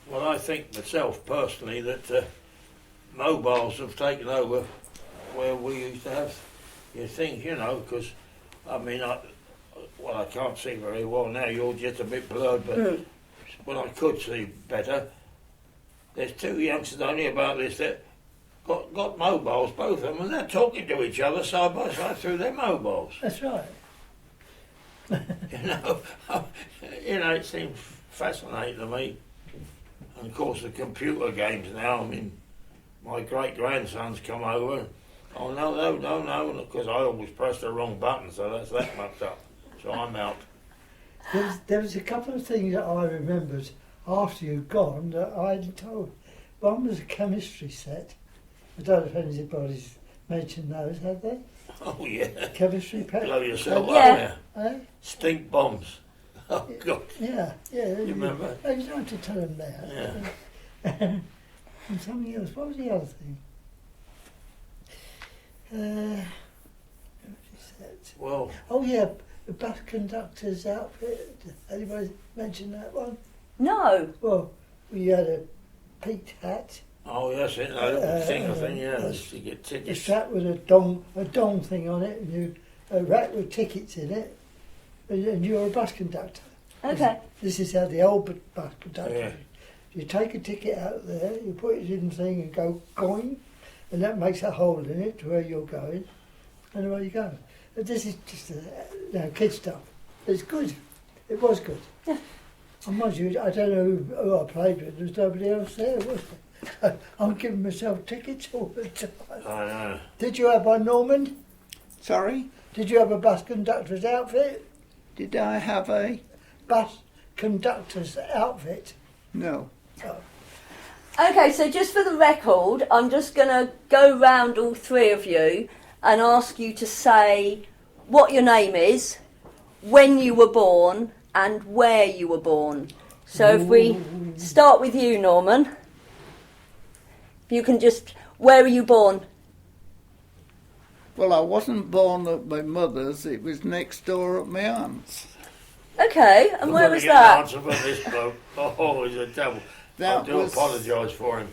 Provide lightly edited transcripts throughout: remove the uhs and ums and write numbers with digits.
Well, I think myself personally that mobiles have taken over where we used to have your things, you know, because I mean, I can't see very well now. You're just a bit blurred, but when I could see better, there's two youngsters only about this that got mobiles, both of them, and they're talking to each other side by side through their mobiles. That's right. You know, it seems fascinating to me. And of course, the computer games now. I mean, my great grandson's come over. Oh no! Because I always press the wrong button, so that's that mucked up. So I'm out. There was a couple of things that I remembered after you'd gone that I hadn't told. One was a chemistry set. I don't know if anybody's mentioned those, have they? Oh yeah. Chemistry pack. Blow yourself up Yeah. there. Eh? Stink bombs. Oh God. Yeah. You remember? I was trying to tell them there. Yeah. And something else. What was the other thing? What was that? Well, Oh yeah, the bus conductor's outfit. Anybody mention that one? No. Well, we had a peaked hat. oh yes, that little thing, yeah. You get The tickets. strap with a dong thing on it, and a rack with tickets in it, and you're a bus conductor. Okay. This is how the old bus conductor. Yeah. You take a ticket out there, you put it in the thing and go going, and that makes a hole in it to where you're going, and away you go. But this is just kid stuff. It's good. It was good. Yeah. And mind you, I don't know who I played with. There was nobody else there, was there? I'm giving myself tickets all the time. I know. Did you have one, Norman? Sorry? Did you have a bus conductor's outfit? Did I have a... Bus conductor's outfit? No. Oh. Okay, so just for the record, I'm just going to go round all three of you and ask you to say what your name is, when you were born, and where you were born. So if we start with you, Norman, if you can just, where were you born? Well, I wasn't born at my mother's, it was next door at my aunt's. Okay, and where was that? that? Answer for this bloke. Oh, he's a devil. I That do was- apologise for him.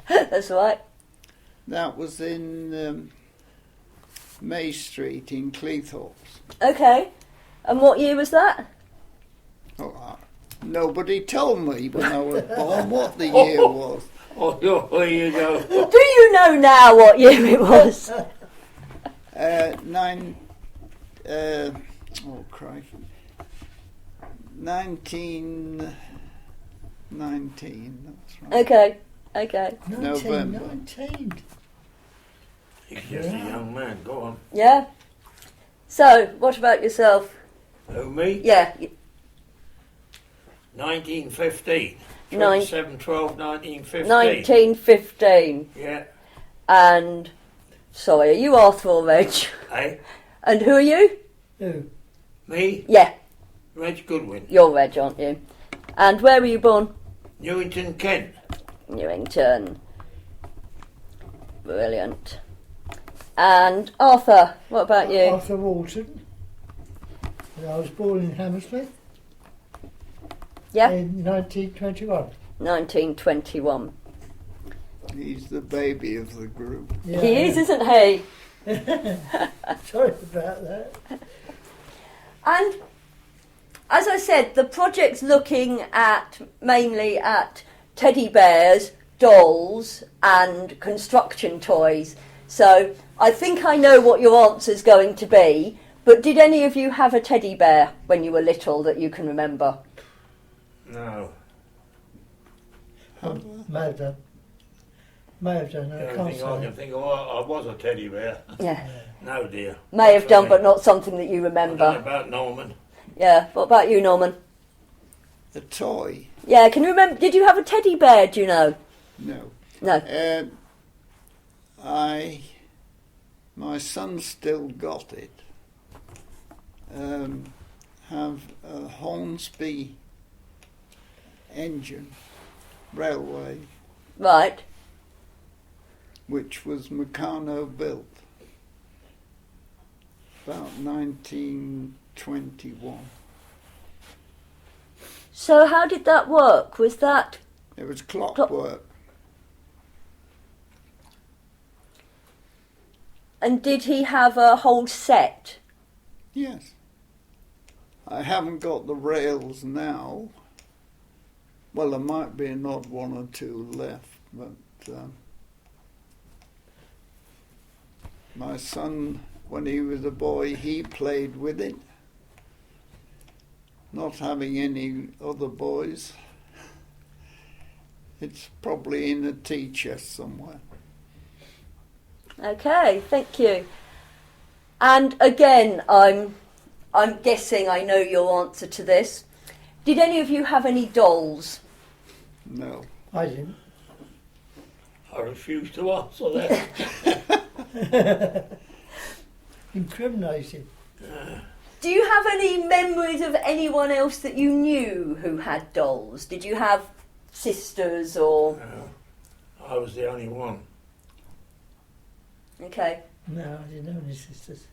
That's right. That was in May Street in Cleethorpes. Okay, and what year was that? Oh, nobody told me when I was born what the year was. Oh, there you go. Do you know now what year it was? Oh, crikey. 1919, that's right. Okay. November. 1919. He's just a young man. Go on. Yeah? So, what about yourself? Who, me? Yeah. 1915. Nine- 27/12/1915. 1915. Yeah. And, sorry, are you Arthur or Reg? Hey, And who are you? Who? me? Yeah, Reg Goodwin. you're Reg, aren't you? And where were you born? Newington, Kent. Newington. Brilliant. And Arthur, what about you? Arthur Walton. And I was born in Hammersmith Yeah? in 1921. 1921. He's the baby of the group. Yeah, He is, isn't he? Sorry about that. And as I said, the project's looking at mainly at teddy bears, dolls and construction toys. So I think I know what your answer's going to be, but did any of you have a teddy bear when you were little that you can remember? No. May have done. May have done. The I only can't thing I say. can think of, I was a teddy bear. Yeah. No, dear. May have done, Okay. but not something that you I don't know remember. about Norman. Yeah. What about you, Norman? A toy? Yeah, can you remember, did you have a teddy bear, do you know? No. No. My son still got it. Have a Hornsby engine, railway, Right. which was Meccano built. About 1921. So how did that work? Was that It was clockwork. And did he have a whole set? Yes. I haven't got the rails now. Well, there might be an odd one or two left, but my son, when he was a boy, he played with it. Not having any other boys. It's probably in a tea chest somewhere. Okay, thank you. And again, I'm guessing I know your answer to this. Did any of you have any dolls? No. I didn't. I refuse to answer that. Incriminating. Do you have any memories of anyone else that you knew who had dolls? Did you have sisters or... I was the only one. Okay. No, I didn't have any sisters.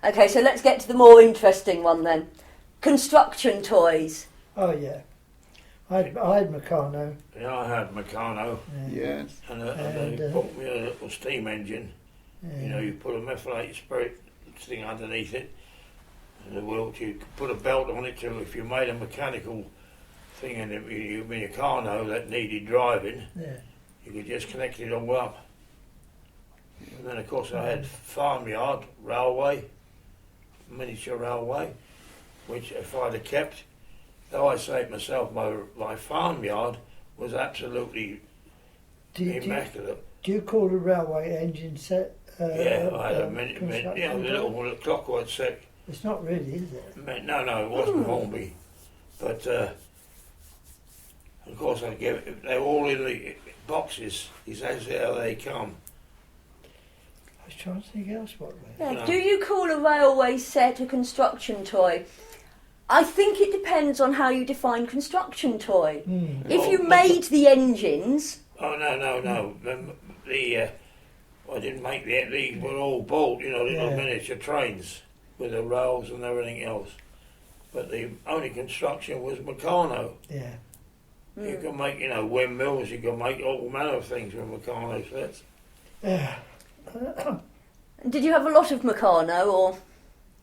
Okay, so let's get to the more interesting one then. Construction toys. Oh yeah, I had Meccano. Yeah, I had Meccano, Yeah. Yes. and And, they bought me a little steam engine. Yeah. You know, you put a methylated spirit thing underneath it, and the wheel. You could put a belt on it too. If you made a mechanical thing in it, you Meccano that needed driving, Yeah. you could just connect it all up. And then of course I had farmyard, railway, miniature railway, which if I'd have kept, though I say it myself, my farmyard was absolutely immaculate. Do you call the railway engine set? Yeah, I had a construction the little clockwork set. It's not really, is it? No, it wasn't Hornby. But of course they're all in the boxes. Is that's how they come. I was trying to think else what way. Yeah. No. Do you call a railway set a construction toy? I think it depends on how you define construction toy. If you made the engines... Oh, no. I didn't make these were all bolt, you know, little miniature trains with the rails and everything else. But the only construction was Meccano. Yeah. You can make, you know, windmills, you can make all manner of things with Meccano sets. Yeah. Did you have a lot of Meccano or...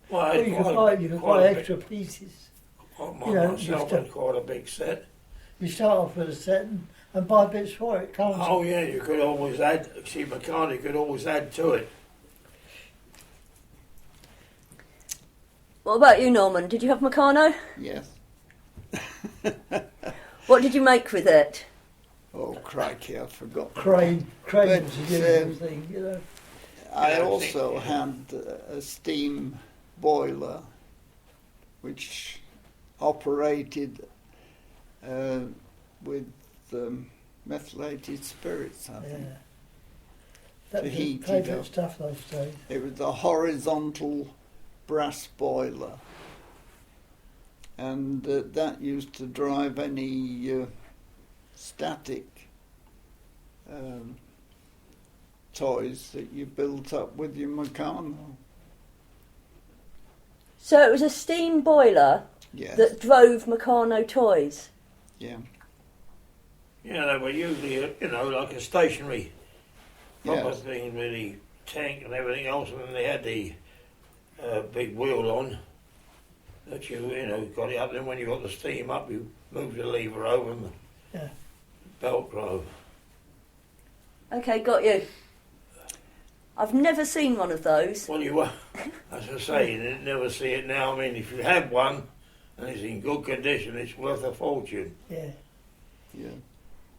Well, I Well, had you can buy quite a extra pieces. big, you know, myself had quite a big set. You start off with a set and buy bits for it, can't you? Oh yeah, you could always add, see Meccano, you could always add to it. What about you, Norman? Did you have Meccano? Yes. What did you make with it? Oh, crikey, I forgot. Cranes But, is a thing, you know. I Yeah, also had a steam boiler which operated with methylated spirits, I think. Yeah. That To was heat it favourite up. stuff those days. It was a horizontal brass boiler, and that used to drive any static toys that you built up with your Meccano. So it was a steam boiler Yes. that drove Meccano toys. Yeah. Yeah, they were usually, you know, like a stationary proper Yes. thing with the tank and everything else, and then they had the big wheel on that you know, got it up. Then when you got the steam up, you moved the lever over and Yeah. the belt drove. Okay, got you. I've never seen one of those. Well, you were, as I say, you never see it now. I mean, if you had one and it's in good condition, it's worth a fortune. Yeah. Yeah.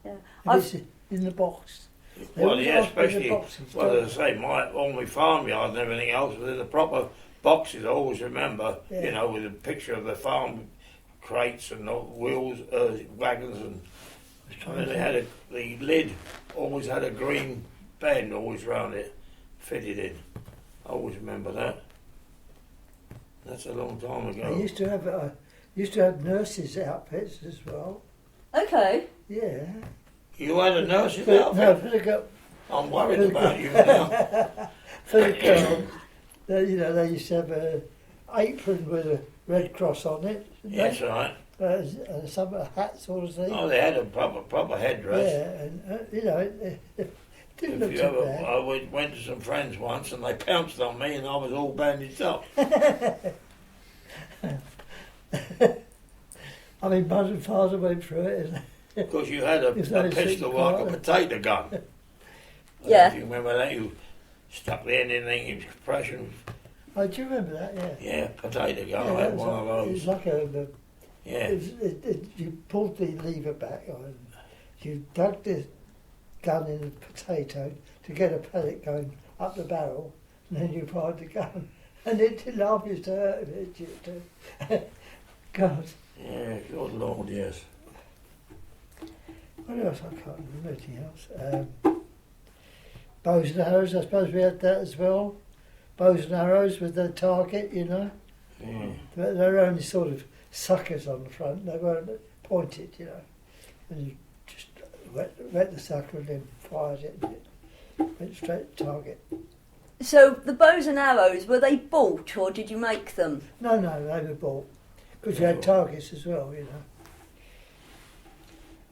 Yeah. And it's in the box. They Well, always yeah, ask me the especially, boxes, well, don't as I say, all my farmyard and everything else was in the proper boxes. I always remember, Yeah. you know, with a picture of the farm crates and the wheels, wagons, and then they had the lid always had a green band always round it, fitted in. I always remember that. That's a long time they? ago. I used to have nurses' outfits as well. Okay. Yeah. You had a nurse's No, outfit? for the girl. I'm worried about you now. For the girls, you know, they used to have apron with a red cross on it. didn't Yes, they? right. And some hat sort of thing. Oh, they had a proper headdress. Yeah, and you know, it didn't If look you too ever, bad. I went to some friends once and they pounced on me and I was all bandaged up. I mean, Mother and Father went through it. Because you had a It's only pistol six like a quarter. potato gun. I don't know Yeah. If you remember that, you stuck the end in the compression. Oh, do you remember that? Yeah. Yeah, potato gun. Yeah, I had it was one of like- It was those. like a Yeah. you pulled the lever back on, you dug the gun in the potato to get a pellet going up the barrel, and then you fired the gun. And it didn't laugh used to hurt him, it used to. God, Yeah, good Lord, yes. what else? I can't remember anything else. Bows and arrows, I suppose we had that as well. Bows and arrows with the target, you know. Yeah. But they were only sort of suckers on the front, they weren't pointed, you know. And you just wet the sucker and then fired it and it went straight to target. So the bows and arrows, were they bought or did you make them? No, they were bought. Because you had targets as well, you know.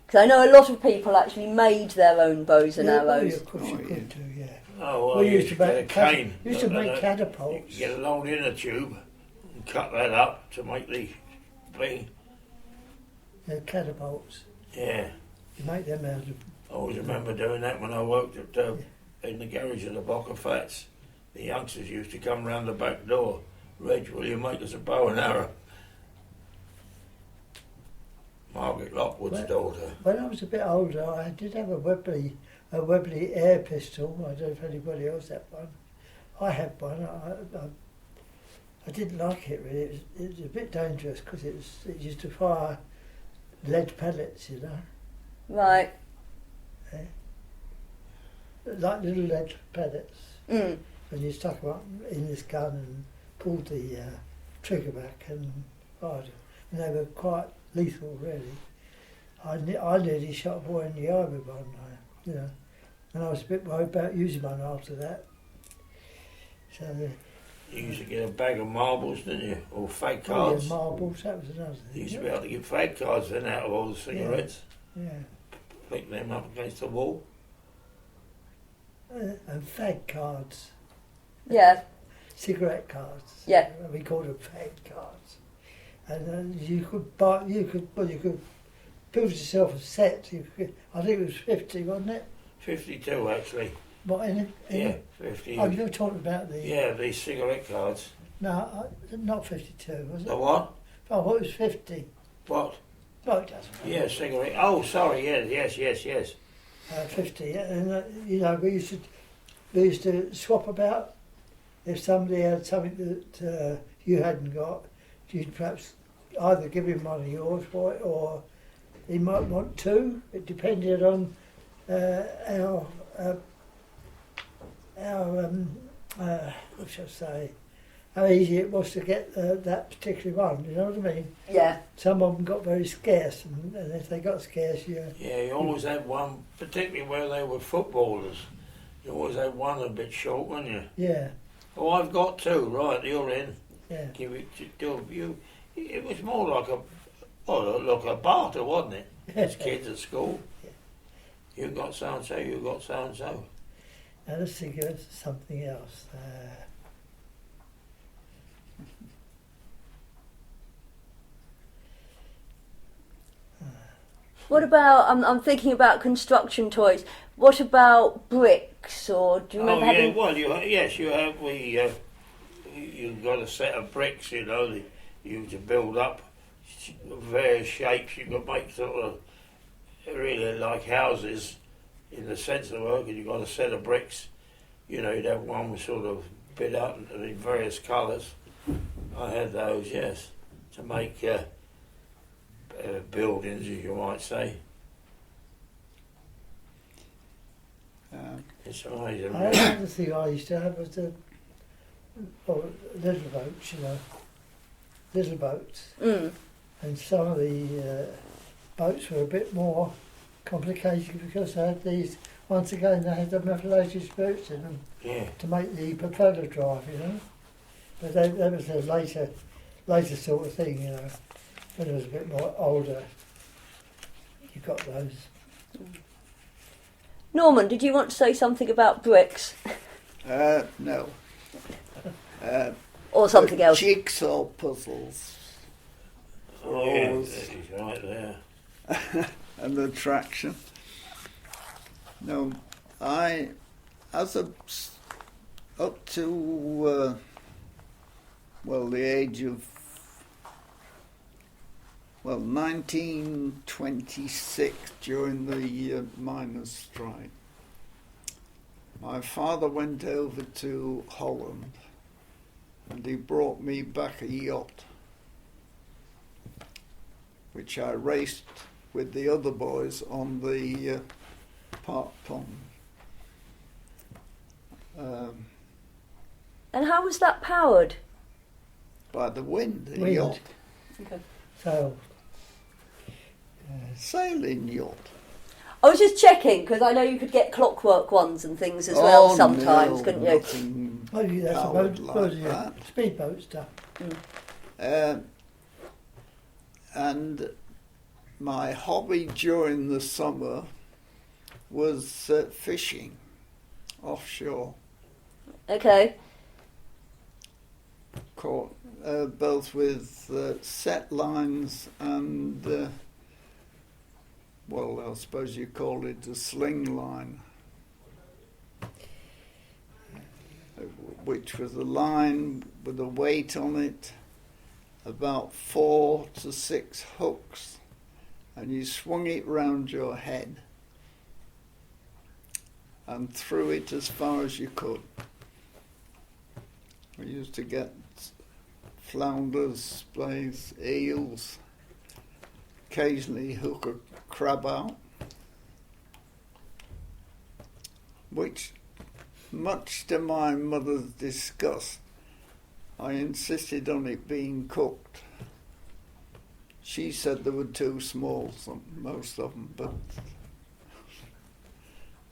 Because I know a lot of people actually made their own bows and Yeah, arrows. of course you Oh, could do, yeah. Oh, well, We you used to get a make cane. used to make You catapults. get a long inner tube and cut that up to make the thing. Yeah, catapults. Yeah. You make them out of. I always remember doing that when I worked at in the garage at the Block of Flats. The youngsters used to come round the back door. Reg, will you make us a bow and arrow? Margaret Lockwood's Well- daughter. When I was a bit older, I did have a Webley air pistol. I don't know if anybody else had one. I had one. I didn't like it really. It was a bit dangerous because it used to fire lead pellets, you know, Right. like little lead pellets. Mm. And you stuck them up in this gun and pulled the trigger back and fired them. And they were quite lethal, really. I nearly shot a boy in the eye with one, you know. And I was a bit worried about using one after that. So, You used to get a bag of marbles, didn't you? Or fake oh, cards. yeah, marbles, that was another You thing. used to be able to get fake cards then out of all the cigarettes. Yeah. Flick them up against the wall. And fag cards, Yeah. cigarette cards. Yeah. We called them fag cards. And you could build yourself a set. I think it was 50, wasn't it? 52 actually. What, in it? Yeah, 50. Oh, you're talking about the... Yeah, these cigarette cards. No, not 52, was it? The what? Oh, it was 50. What? No, it doesn't matter. Yeah, cigarette. Oh, sorry. Yes. 50, and you know, we used to swap about. If somebody had something that you hadn't got, you'd perhaps either give him one of yours for it, or he might want two. It depended on our what shall I say, how easy it was to get that particular one. You know what I mean? Yeah. Some of them got very scarce, and if they got scarce, Yeah, you always had one, particularly where they were footballers. You always had one a bit short, weren't you? yeah, Oh, I've got two. Right, you're in. yeah. Give it to two of you. It was more like a barter, wasn't it? As kids at school. You got so and so. You got so and so. Now let's think of something else. What about, I'm thinking about construction toys. What about bricks, or do you Oh remember yeah, having... well yes, you have. You've got a set of bricks, you know, that you to build up various shapes. You've got to make sort of really like houses in the sense of the word. You've got a set of bricks. You know, you'd have one with sort of bit up in various colours. I had those, yes, to make buildings, as you might say. It's amazing. Another thing I used to have was the little boats, you know, little boats. Mm. And some of the boats were a bit more complicated because they had these, once again, they had the methylated spirits in them Yeah. to make the propeller drive, you know. But that was a later sort of thing, you know. When I was a bit more older, you got those. Norman, did you want to say something about bricks No. or something else? Jigsaw puzzles. Oh, yeah, Always he's right there. an attraction. No, up to the age of 1926, during the miners' strike, my father went over to Holland and he brought me back a yacht, which I raced with the other boys on the park pond. And how was that powered? By the wind, the Wind. yacht. Okay. So, Sailing yacht. I was just checking because I know you could get clockwork ones and things as well sometimes, no, couldn't you? nothing maybe that's a powered boat, like yeah, that. speedboat stuff. And my hobby during the summer was fishing offshore. Okay. Caught both with set lines and, I suppose you call it a sling line, which was a line with a weight on it, about 4 to 6 hooks, and you swung it round your head and threw it as far as you could. We used to get flounders, splays, eels, occasionally hook a crab out, which, much to my mother's disgust, I insisted on it being cooked. She said they were too small, most of them, but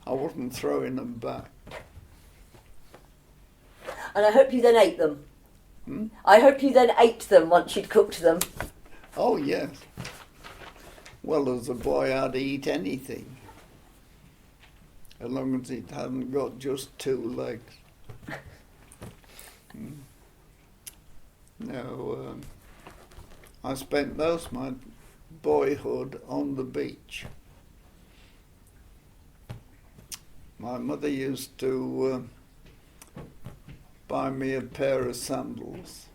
I wasn't throwing them back. And I hope you then ate them. I hope you then ate them once you'd cooked them. Oh, yes. Well, as a boy, I'd eat anything, as long as it hadn't got just 2 legs. No, I spent most of my boyhood on the beach. My mother used to buy me a pair of sandals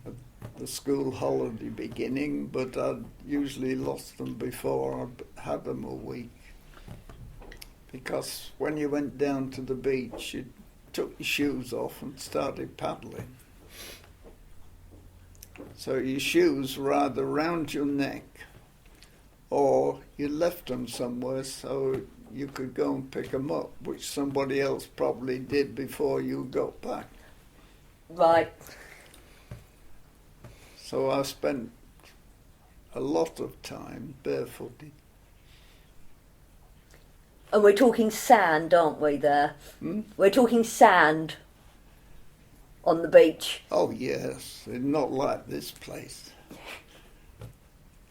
at the school holiday beginning, but I'd usually lost them before I'd had them a week. Because when you went down to the beach, you took your shoes off and started paddling. So your shoes were either round your neck or you left them somewhere so you could go and pick them up, which somebody else probably did before you got back. Right. So I spent a lot of time barefooted. And we're talking sand, aren't we, there? We're talking sand on the beach. Oh yes, not like this place.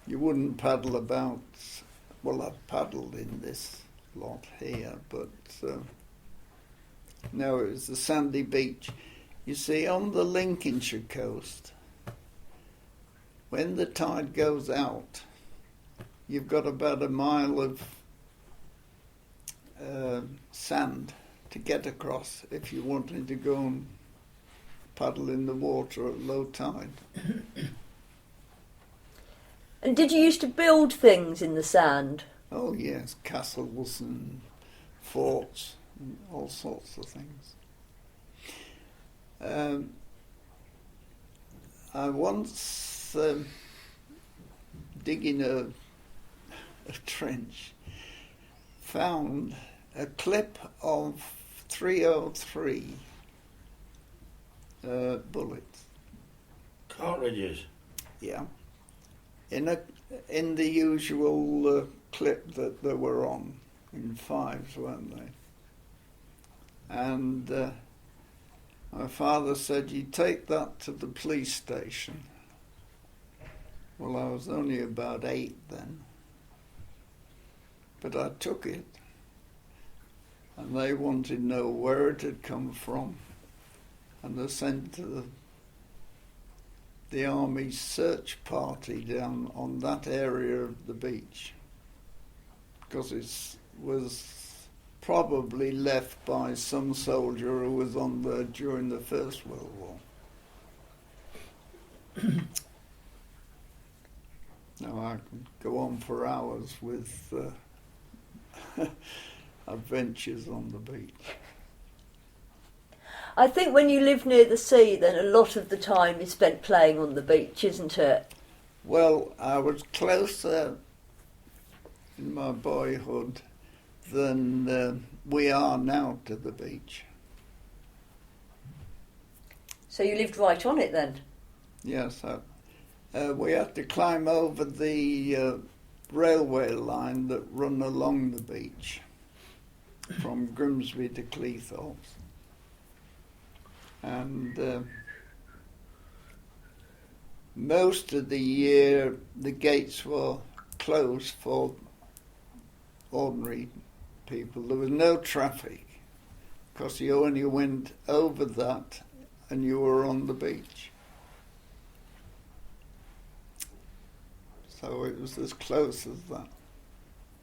You wouldn't paddle about. Well, I've paddled in this lot here, but no, it was the sandy beach. You see, on the Lincolnshire coast, when the tide goes out, you've got about a mile of sand to get across if you wanted to go and paddle in the water at low tide. And did you used to build things in the sand? Oh yes, castles and forts and all sorts of things. I once, digging a trench, found a clip of 303 bullets. Cartridges. Yeah. In the usual clip that they were on, in 5s, weren't they? And My father said, "You take that to the police station." Well, I was only about 8 then, but I took it, and they wanted to know where it had come from, and they sent the army search party down on that area of the beach, because it was probably left by some soldier who was on there during the First World War. Now I can go on for hours with adventures on the beach. I think when you live near the sea, then a lot of the time is spent playing on the beach, isn't it? Well, I was closer in my boyhood than we are now to the beach. So you lived right on it then? Yes, we had to climb over the railway line that run along the beach from Grimsby to Cleethorpes. And most of the year the gates were closed for ordinary people. There was no traffic because you only went over that and you were on the beach. So it was as close as that.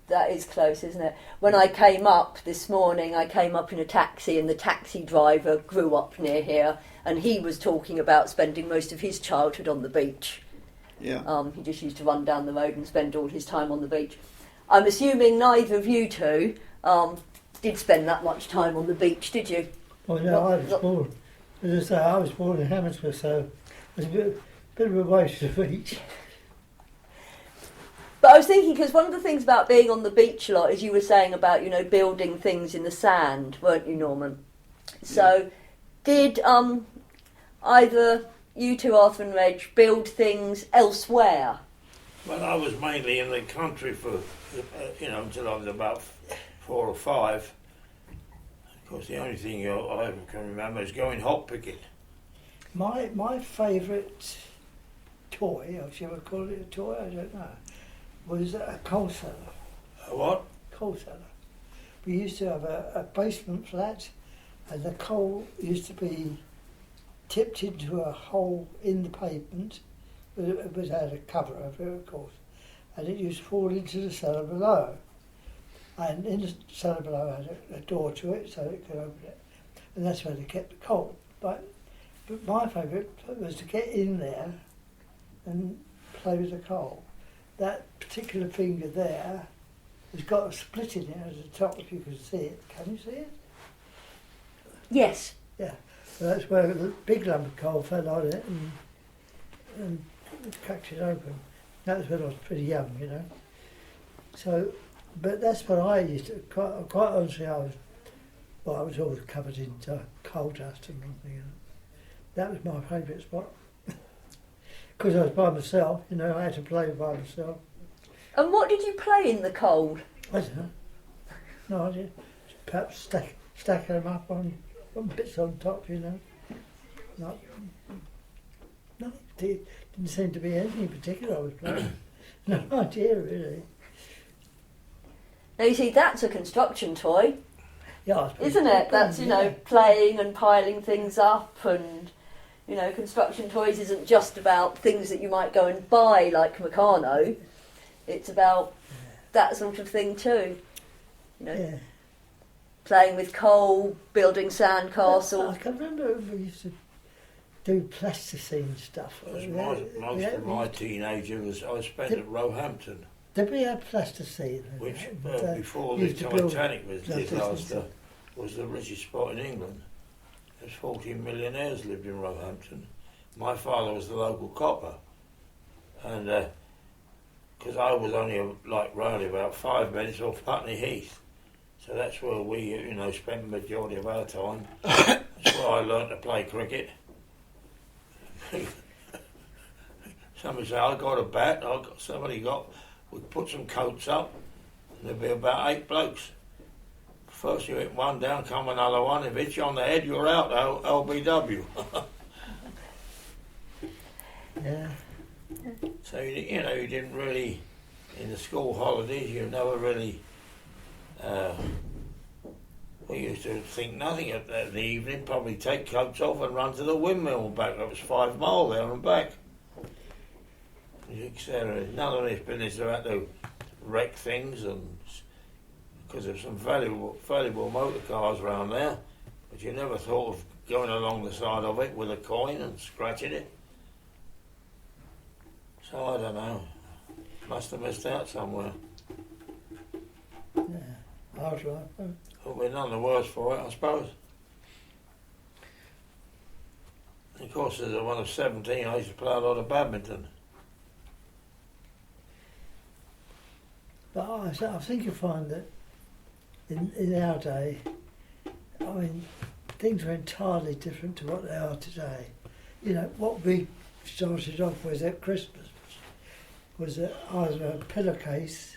That is close, isn't it? When I came up this morning, I came up in a taxi, and the taxi driver grew up near here, and he was talking about spending most of his childhood on the beach. Yeah. He just used to run down the road and spend all his time on the beach. I'm assuming neither of you two did spend that much time on the beach, did you? Well, no, I was born. As I say, I was born in Hammersmith, so it was a bit of a waste of the beach. But I was thinking, because one of the things about being on the beach a lot is you were saying about, building things in the sand, weren't you, Norman? So did either you two, Arthur and Reg, build things elsewhere? Well, I was mainly in the country for, until I was about 4 or 5. Of course, the only thing I can remember is going hot picking. My favourite toy, or shall I call it a toy, I don't know, was a coal cellar. A what? Coal cellar. We used to have a basement flat, and the coal used to be tipped into a hole in the pavement. It was had a cover over it, of course, and it used to fall into the cellar below. And in the cellar below had a door to it, so it could open it, and that's where they kept the coal. But my favourite was to get in there and play with the coal. That particular finger there has got a split in it at the top, if you can see it. Can you see it? Yes. Yeah. So that's where the big lump of coal fell on it and cracked it open. That was when I was pretty young, So, but that's what I used to, quite honestly, I was always covered in coal dust and something. That was my favourite spot. Because I was by myself, I had to play by myself. And what did you play in the cold? I don't know. No idea. Perhaps stack them up on bits on top, Not, no, it didn't seem to be anything particular I was playing. No idea, really. Now you see, that's a construction toy, Yeah, isn't it? That's, playing and piling things up, and, construction toys isn't just about things that you might go and buy like Meccano. It's about that sort of thing too. Yeah. Playing with coal, building sandcastles. I can remember we used to do plasticine stuff. Most of my teenager I spent at Roehampton, Did we have plasticine? which before the used to build Titanic was plasticine disaster, stuff. was the richest spot in England. There's 14 millionaires lived in Roehampton. My father was the local copper, and because I was only really about 5 minutes off Putney Heath, so that's where we spent the majority of our time. That's where I learnt to play cricket. Somebody said, I got a bat, we put some coats up, and there'd be about 8 blokes First you hit one down, come another one. If it's you on the head, you're out. LBW. Yeah. So you know, you didn't really, in the school holidays, you never really. We used to think nothing of that in the evening. Probably take coats off and run to the windmill and back. It was 5 miles there and back. Etc. None of this business about to wreck things, and because there's some valuable motor cars around there, but you never thought of going along the side of it with a coin and scratching it. So I don't know. Must have missed out somewhere. Yeah. I was right. But we're none the worse for it, I suppose. And of course, as a one of 17, I used to play a lot of badminton. But I think you find that in our day, I mean, things were entirely different to what they are today. You know, what we started off with at Christmas was either a pillowcase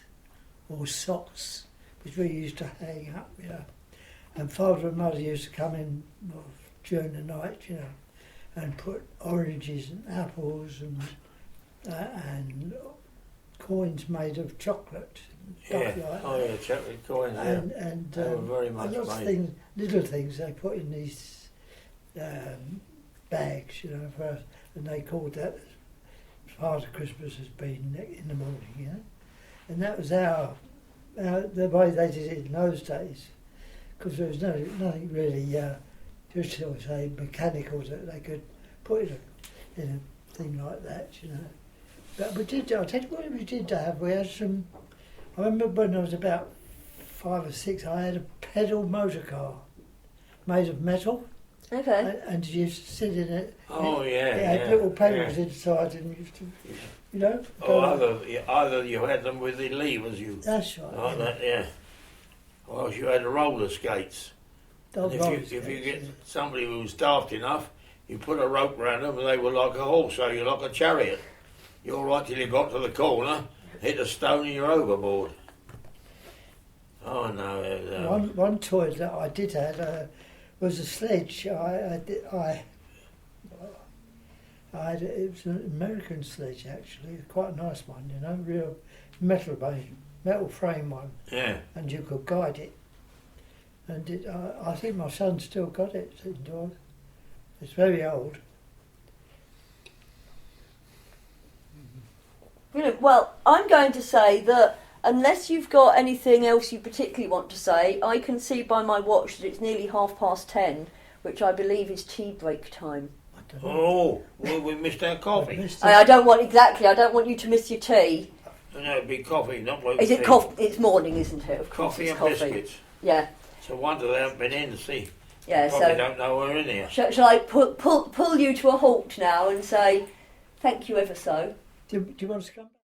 or socks, which we used to hang up, you know. And Father and Mother used to come in during the night, you know, and put oranges and apples and coins made of chocolate. Yeah. Like that. Oh yeah, chocolate coins. And they were very much lots of made. things, little things they put in these bags, you know, and they called that Father Christmas has been in the morning, you know. And that was the way they did it in those days, because there was nothing really, just shall we say, mechanical that they could put in a thing like that, you know. But we did. I'll tell you what we did have. We had some. I remember when I was about 5 or 6, I had a pedal motor car made of metal. Okay. And you used to sit in it. Oh yeah. It had little pedals inside, and you used to, you know. Oh, either you had them with the levers, That's right. like yeah. that, yeah. Or else you had roller skates. Dog And roller if you skates, get yeah. somebody who was daft enough, you put a rope around them and they were like a horse, so you're like a chariot. You're right till you got to the corner, hit a stone and you're overboard. Oh no. One toy that I did have was a sledge. I had it was an American sledge actually, quite a nice one, you know, real metal frame one, Yeah. and you could guide it. And I think my son still got it indoors. It's very old. Brilliant. Well, I'm going to say that unless you've got anything else you particularly want to say, I can see by my watch that it's nearly 10:30, which I believe is tea break time. I don't know. Oh, well, we missed our coffee. I don't want you to miss your tea. No, it'd be coffee, not like Is it tea. coffee? It's morning, isn't it? Of course, Coffee it's and coffee. biscuits. Yeah, So wonder they haven't been in to see. yeah. Probably So don't know we're in here. shall I pull you to a halt now and say thank you ever so? Do you want us to come back?